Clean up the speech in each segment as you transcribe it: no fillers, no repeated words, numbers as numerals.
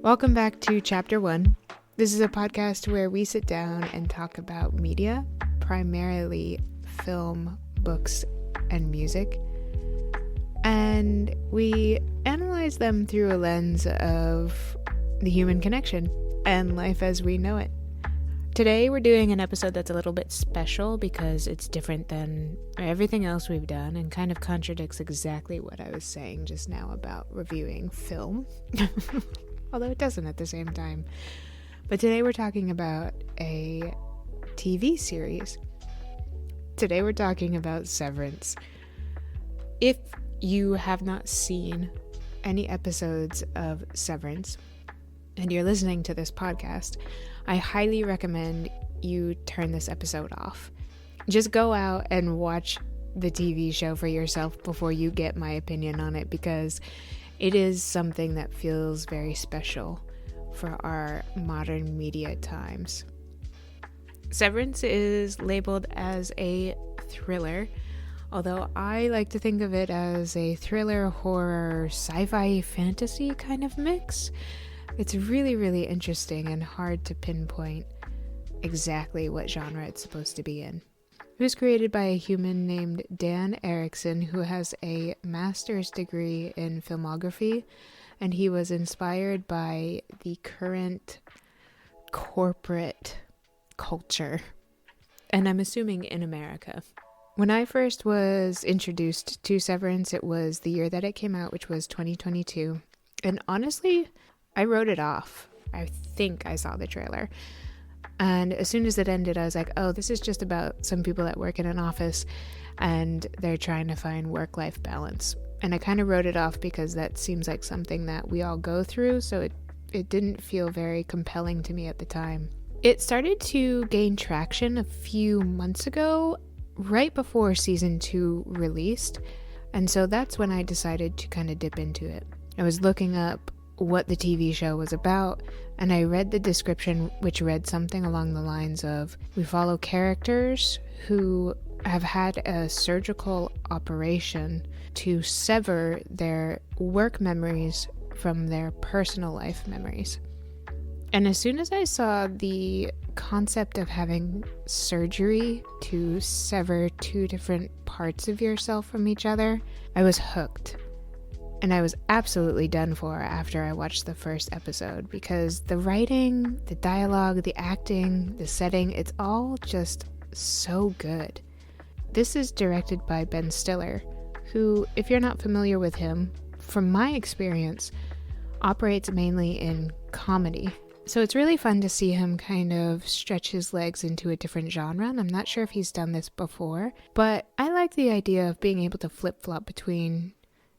Welcome back to Chapter 1. This is a podcast where we sit down and talk about media, primarily film, books, and music. And we analyze them through a lens of the human connection and life as we know it. Today we're doing an episode that's a little bit special because it's different than everything else we've done and kind of contradicts exactly what I was saying just now about reviewing film. Although it doesn't at the same time. But today we're talking about a TV series. Today we're talking about Severance. If you have not seen any episodes of Severance and you're listening to this podcast, I highly recommend you turn this episode off. Just go out and watch the TV show for yourself before you get my opinion on it, because it is something that feels very special for our modern media times. Severance is labeled as a thriller, although I like to think of it as a thriller, horror, sci-fi, fantasy kind of mix. It's really, really interesting and hard to pinpoint exactly what genre it's supposed to be in. It was created by a human named Dan Erickson, who has a master's degree in filmography, and he was inspired by the current corporate culture, and I'm assuming in America. When I first was introduced to Severance, it was the year that it came out, which was 2022, and honestly, I wrote it off. I think I saw the trailer. And as soon as it ended, I was like, oh, this is just about some people that work in an office and they're trying to find work-life balance. And I kind of wrote it off because that seems like something that we all go through, so it didn't feel very compelling to me at the time. It started to gain traction a few months ago, right before season 2 released, and so that's when I decided to kind of dip into it. I was looking up what the TV show was about, and I read the description, which read something along the lines of, we follow characters who have had a surgical operation to sever their work memories from their personal life memories. And as soon as I saw the concept of having surgery to sever two different parts of yourself from each other, I was hooked. And I was absolutely done for after I watched the first episode, because the writing, the dialogue, the acting, the setting, it's all just so good. This is directed by Ben Stiller, who, if you're not familiar with him, from my experience, operates mainly in comedy. So it's really fun to see him kind of stretch his legs into a different genre, and I'm not sure if he's done this before, but I like the idea of being able to flip-flop between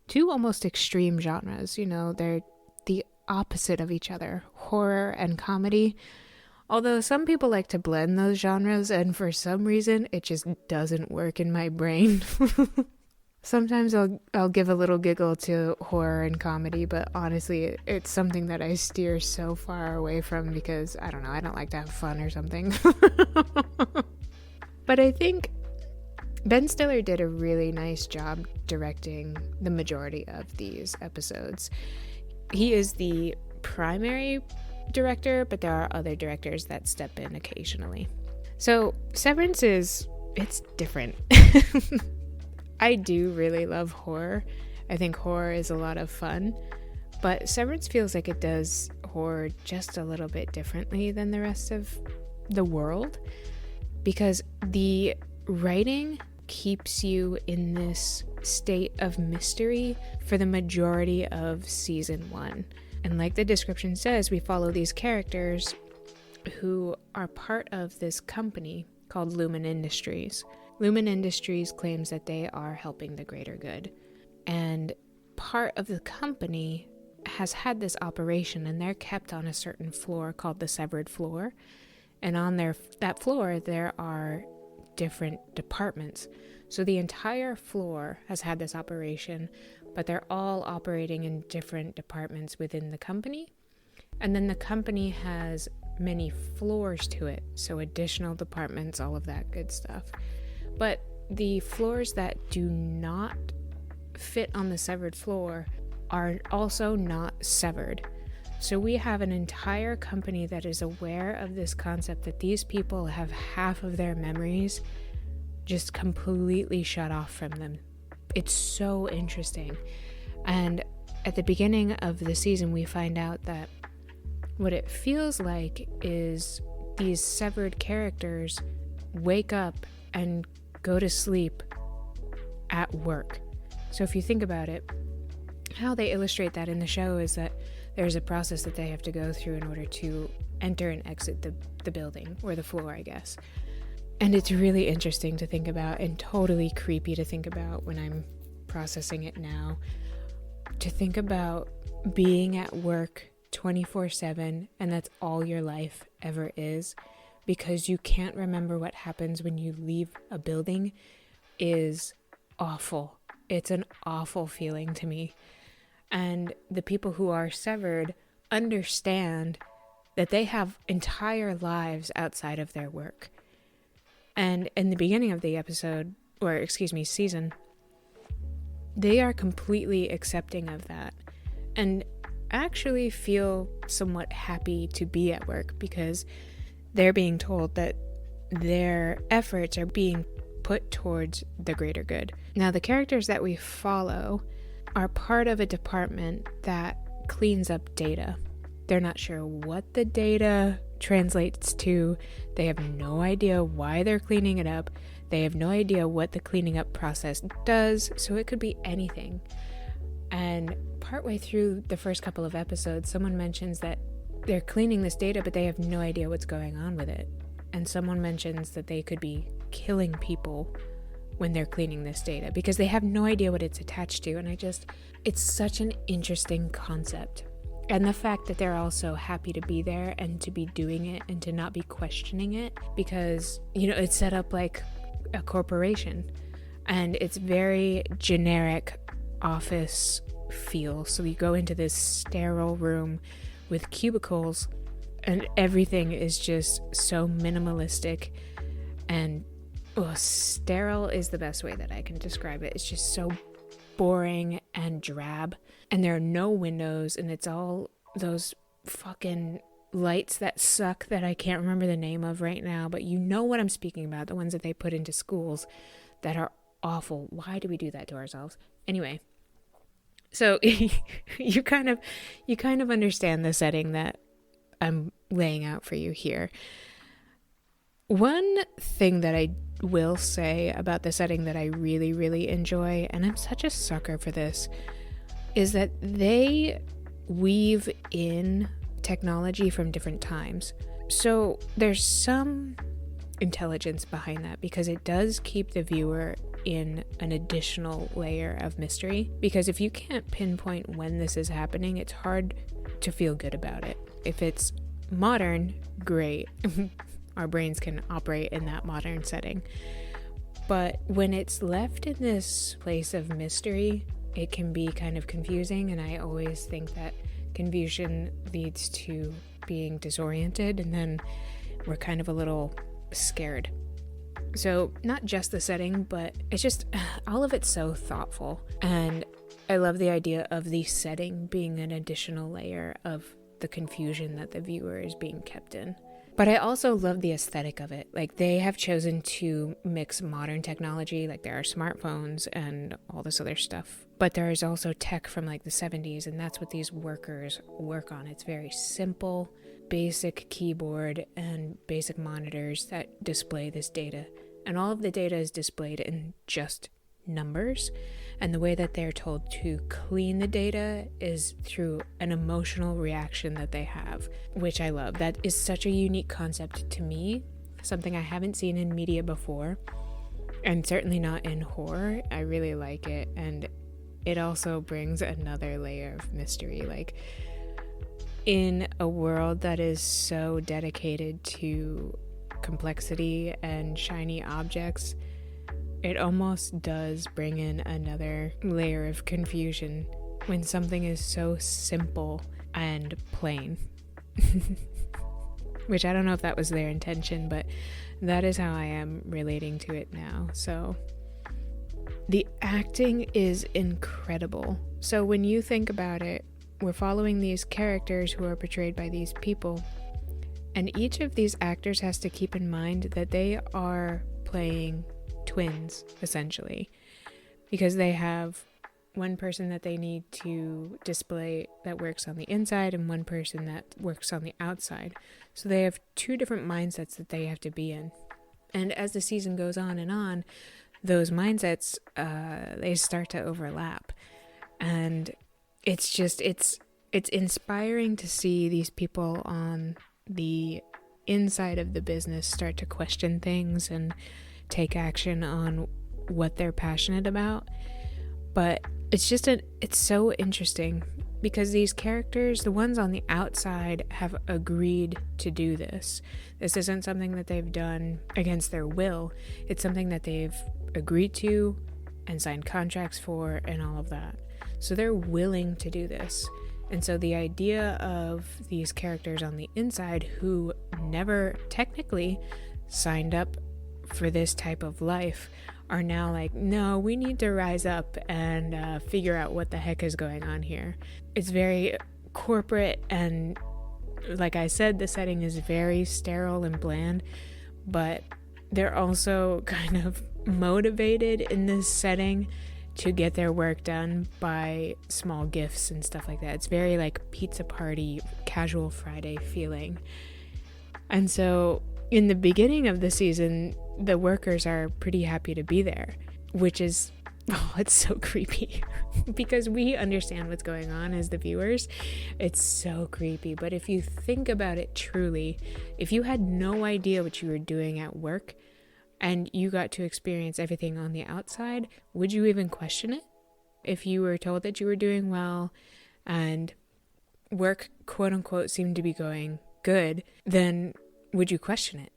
two almost extreme genres. You know, they're the opposite of each other, horror and comedy. Although some people like to blend those genres, and for some reason it just doesn't work in my brain. Sometimes I'll give a little giggle to horror and comedy, but honestly it's something that I steer so far away from because, I don't know, I don't like to have fun or something. But I think Ben Stiller did a really nice job directing the majority of these episodes. He is the primary director, but there are other directors that step in occasionally. So Severance it's different. I do really love horror. I think horror is a lot of fun, but Severance feels like it does horror just a little bit differently than the rest of the world, because the writing keeps you in this state of mystery for the majority of season 1. And like the description says, we follow these characters who are part of this company called Lumen Industries. Lumen Industries claims that they are helping the greater good. And part of the company has had this operation, and they're kept on a certain floor called the severed floor. And on that floor, there are different departments. So the entire floor has had this operation, but they're all operating in different departments within the company. And then the company has many floors to it, so additional departments, all of that good stuff. But the floors that do not fit on the severed floor are also not severed. So we have an entire company that is aware of this concept that these people have half of their memories just completely shut off from them. It's so interesting. And at the beginning of the season, we find out that what it feels like is these severed characters wake up and go to sleep at work. So if you think about it, how they illustrate that in the show is that there's a process that they have to go through in order to enter and exit the building, or the floor, I guess. And it's really interesting to think about, and totally creepy to think about when I'm processing it now. To think about being at work 24/7, and that's all your life ever is, because you can't remember what happens when you leave a building, is awful. It's an awful feeling to me. And the people who are severed understand that they have entire lives outside of their work. And in the beginning of the season, they are completely accepting of that and actually feel somewhat happy to be at work, because they're being told that their efforts are being put towards the greater good. Now, the characters that we follow are part of a department that cleans up data. They're not sure what the data translates to. They have no idea why they're cleaning it up. They have no idea what the cleaning up process does, so it could be anything. And partway through the first couple of episodes, someone mentions that they're cleaning this data, but they have no idea what's going on with it. And someone mentions that they could be killing people when they're cleaning this data, because they have no idea what it's attached to. And it's such an interesting concept. And the fact that they're also happy to be there and to be doing it and to not be questioning it, because, it's set up like a corporation, and it's very generic office feel. So you go into this sterile room with cubicles, and everything is just so minimalistic, and sterile is the best way that I can describe it. It's just so boring and drab, and there are no windows, and it's all those fucking lights that suck that I can't remember the name of right now, but you know what I'm speaking about, the ones that they put into schools that are awful. Why do we do that to ourselves? Anyway, so you kind of understand the setting that I'm laying out for you here. One thing that I will say about the setting that I really, really enjoy, and I'm such a sucker for this, is that they weave in technology from different times. So there's some intelligence behind that, because it does keep the viewer in an additional layer of mystery. Because if you can't pinpoint when this is happening, it's hard to feel good about it. If it's modern, great. Our brains can operate in that modern setting. But when it's left in this place of mystery, it can be kind of confusing, and I always think that confusion leads to being disoriented, and then we're kind of a little scared. So not just the setting, but it's just all of it's so thoughtful, and I love the idea of the setting being an additional layer of the confusion that the viewer is being kept in. But I also love the aesthetic of it. Like, they have chosen to mix modern technology, like there are smartphones and all this other stuff. But there is also tech from like the 70s, and that's what these workers work on. It's very simple, basic keyboard and basic monitors that display this data. And all of the data is displayed in just numbers. And the way that they're told to clean the data is through an emotional reaction that they have, which I love. That is such a unique concept to me, something I haven't seen in media before, and certainly not in horror. I really like it, and it also brings another layer of mystery. Like, in a world that is so dedicated to complexity and shiny objects, it almost does bring in another layer of confusion when something is so simple and plain. Which I don't know if that was their intention, but that is how I am relating to it now. So the acting is incredible. So when you think about it, we're following these characters who are portrayed by these people, and each of these actors has to keep in mind that they are playing twins, essentially, because they have one person that they need to display that works on the inside and one person that works on the outside. So they have two different mindsets that they have to be in. And as the season goes on, those mindsets, they start to overlap. And it's inspiring to see these people on the inside of the business start to question things and take action on what they're passionate about. But it's so interesting because these characters, the ones on the outside, have agreed to do this. This isn't something that they've done against their will. It's something that they've agreed to and signed contracts for and all of that. So they're willing to do this. And so the idea of these characters on the inside who never technically signed up for this type of life are now like, no, we need to rise up and figure out what the heck is going on here. It's very corporate, and like I said, the setting is very sterile and bland, but they're also kind of motivated in this setting to get their work done by small gifts and stuff like that. It's very like pizza party, casual Friday feeling. And so in the beginning of the season, the workers are pretty happy to be there, which is, it's so creepy because we understand what's going on as the viewers. It's so creepy. But if you think about it truly, if you had no idea what you were doing at work and you got to experience everything on the outside, would you even question it? If you were told that you were doing well and work, quote unquote, seemed to be going good, then would you question it?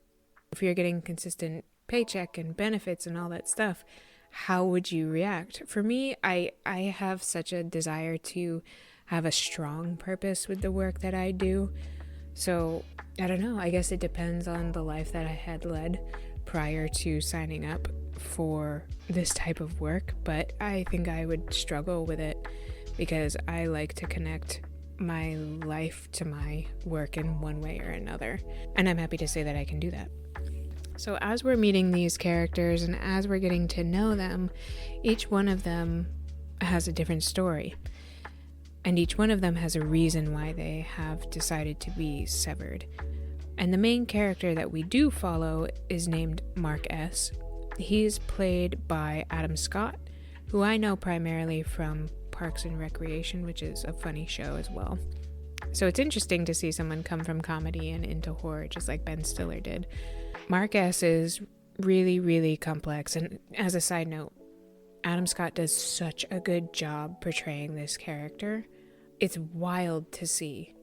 If you're getting consistent paycheck and benefits and all that stuff, how would you react? For me, I have such a desire to have a strong purpose with the work that I do. So I don't know, I guess it depends on the life that I had led prior to signing up for this type of work, but I think I would struggle with it because I like to connect my life to my work in one way or another, and I'm happy to say that I can do that. So as we're meeting these characters and as we're getting to know them, each one of them has a different story, and each one of them has a reason why they have decided to be severed. And the main character that we do follow is named Mark S. He's played by Adam Scott, who I know primarily from Parks and Recreation, which is a funny show as well. So it's interesting to see someone come from comedy and into horror, just like Ben Stiller did. Mark S. is really, really complex. And as a side note, Adam Scott does such a good job portraying this character. It's wild to see.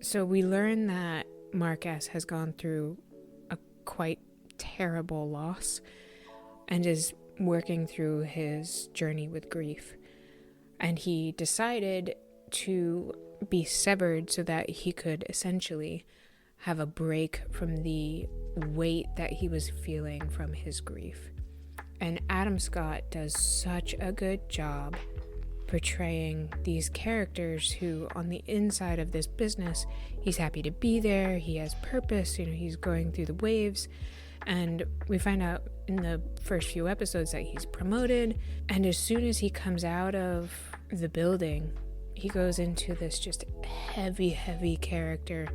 So we learn that Mark S. has gone through a quite terrible loss and is working through his journey with grief. And he decided to be severed so that he could essentially have a break from the weight that he was feeling from his grief. And Adam Scott does such a good job portraying these characters who, on the inside of this business, he's happy to be there, he has purpose, he's going through the waves, and we find out in the first few episodes that he's promoted, and as soon as he comes out of the building, he goes into this just heavy character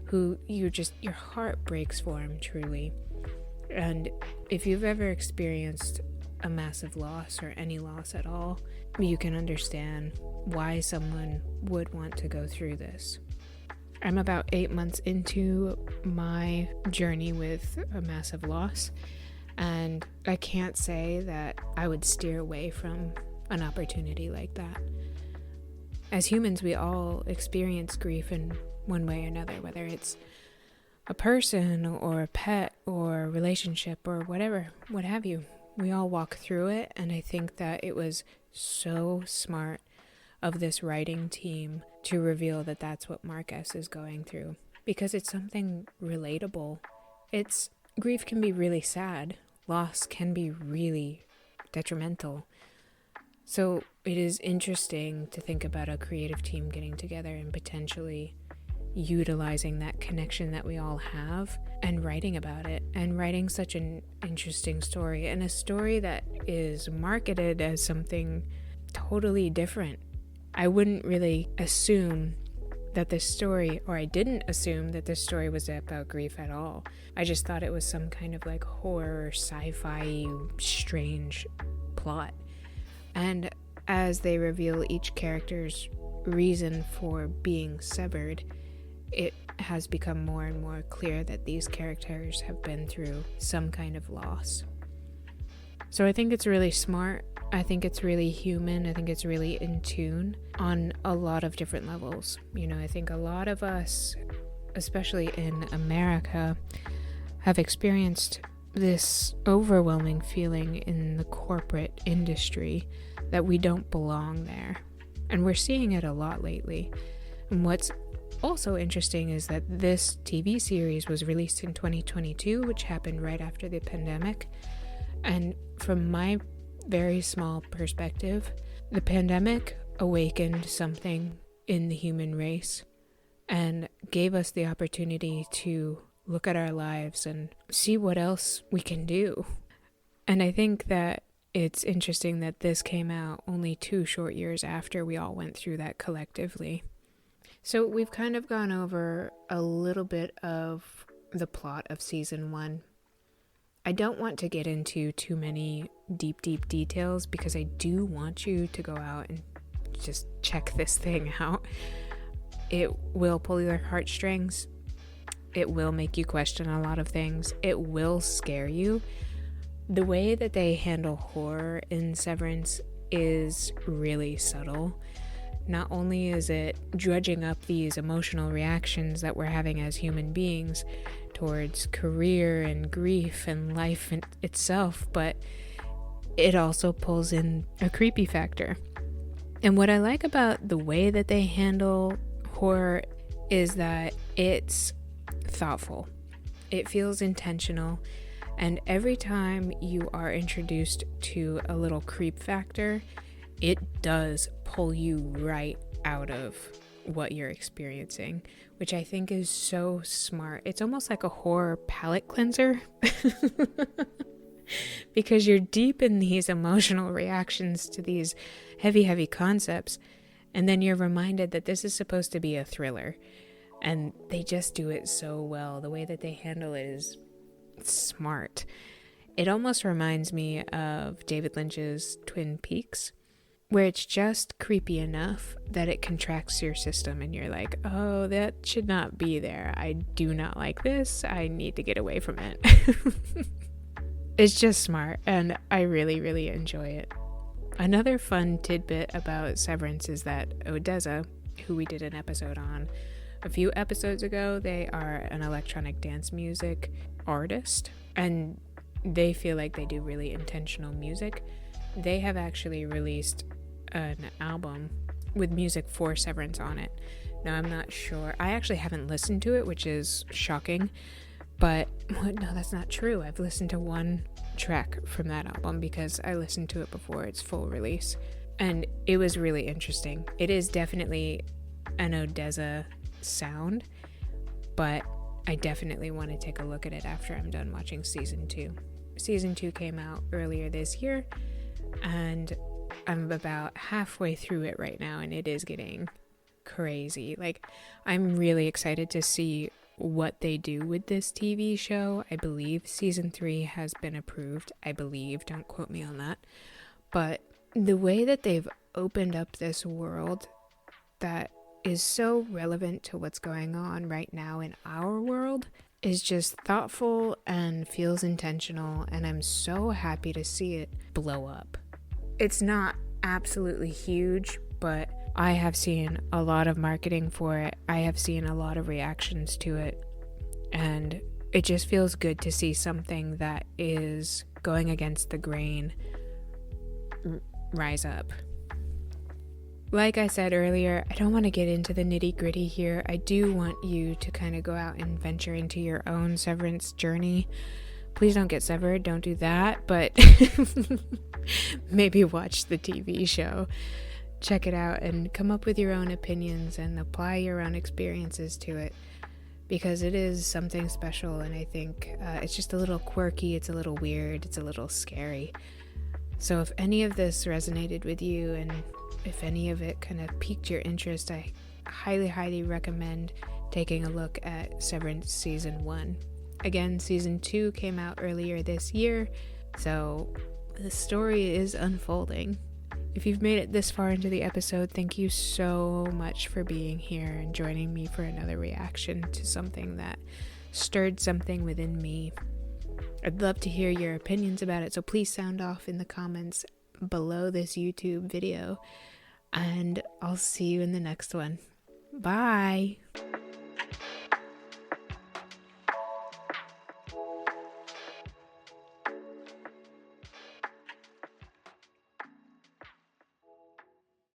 who your heart breaks for him, truly. And if you've ever experienced a massive loss or any loss at all, you can understand why someone would want to go through this. I'm about 8 months into my journey with a massive loss, and I can't say that I would steer away from an opportunity like that. As humans, we all experience grief in one way or another, whether it's a person or a pet or a relationship or whatever, what have you. We all walk through it, and I think that it was so smart of this writing team to reveal that that's what Mark S. is going through, because it's something relatable. Grief can be really sad. Loss can be really detrimental. So it is interesting to think about a creative team getting together and potentially utilizing that connection that we all have and writing about it, and writing such an interesting story, and a story that is marketed as something totally different. I wouldn't really assume that this story, or I didn't assume that this story was about grief at all. I just thought it was some kind of like horror, sci-fi, strange plot. And as they reveal each character's reason for being severed, it has become more and more clear that these characters have been through some kind of loss. So I think it's really smart. I think it's really human. I think it's really in tune on a lot of different levels. I think a lot of us, especially in America, have experienced this overwhelming feeling in the corporate industry that we don't belong there. And we're seeing it a lot lately. And what's also interesting is that this TV series was released in 2022, which happened right after the pandemic. And from my very small perspective, the pandemic awakened something in the human race and gave us the opportunity to look at our lives and see what else we can do. And I think that it's interesting that this came out only 2 short years after we all went through that collectively. So we've kind of gone over a little bit of the plot of season 1. I don't want to get into too many deep details because I do want you to go out and just check this thing out. It will pull your heartstrings. It will make you question a lot of things. It will scare you. The way that they handle horror in Severance is really subtle. Not only is it dredging up these emotional reactions that we're having as human beings towards career and grief and life itself, but it also pulls in a creepy factor. And what I like about the way that they handle horror is that it's thoughtful. It feels intentional. And every time you are introduced to a little creep factor, it does pull you right out of what you're experiencing, which I think is so smart. It's almost like a horror palate cleanser because you're deep in these emotional reactions to these heavy concepts, and then you're reminded that this is supposed to be a thriller, and they just do it so well. The way that they handle it is smart. It almost reminds me of David Lynch's Twin Peaks, where it's just creepy enough that it contracts your system and you're like, oh, that should not be there. I do not like this. I need to get away from it. It's just smart, and I really enjoy it. Another fun tidbit about Severance is that Odessa, who we did an episode on a few episodes ago, they are an electronic dance music artist, and they feel like they do really intentional music. They have actually released an album with music for Severance on it. Now, I'm not sure. I actually haven't listened to it, which is shocking. But no, that's not true. I've listened to one track from that album because I listened to it before its full release. And it was really interesting. It is definitely an Odessa sound, but I definitely want to take a look at it after I'm done watching season 2. Season 2 came out earlier this year, and I'm about halfway through it right now, and it is getting crazy. Like, I'm really excited to see what they do with this TV show. I believe season 3 has been approved. I believe, don't quote me on that. But the way that they've opened up this world that is so relevant to what's going on right now in our world is just thoughtful and feels intentional, and I'm so happy to see it blow up. It's not absolutely huge, but I have seen a lot of marketing for it. I have seen a lot of reactions to it, and it just feels good to see something that is going against the grain rise up. Like I said earlier, I don't want to get into the nitty-gritty here. I do want you to kind of go out and venture into your own Severance journey, Please don't get severed, don't do that, but maybe watch the TV show. Check it out and come up with your own opinions and apply your own experiences to it, because it is something special, and I think it's just a little quirky, it's a little weird, it's a little scary. So if any of this resonated with you, and if any of it kind of piqued your interest, I highly recommend taking a look at Severance Season 1. Again, Season 2 came out earlier this year, so the story is unfolding. If you've made it this far into the episode, thank you so much for being here and joining me for another reaction to something that stirred something within me. I'd love to hear your opinions about it, so please sound off in the comments below this YouTube video, and I'll see you in the next one. Bye!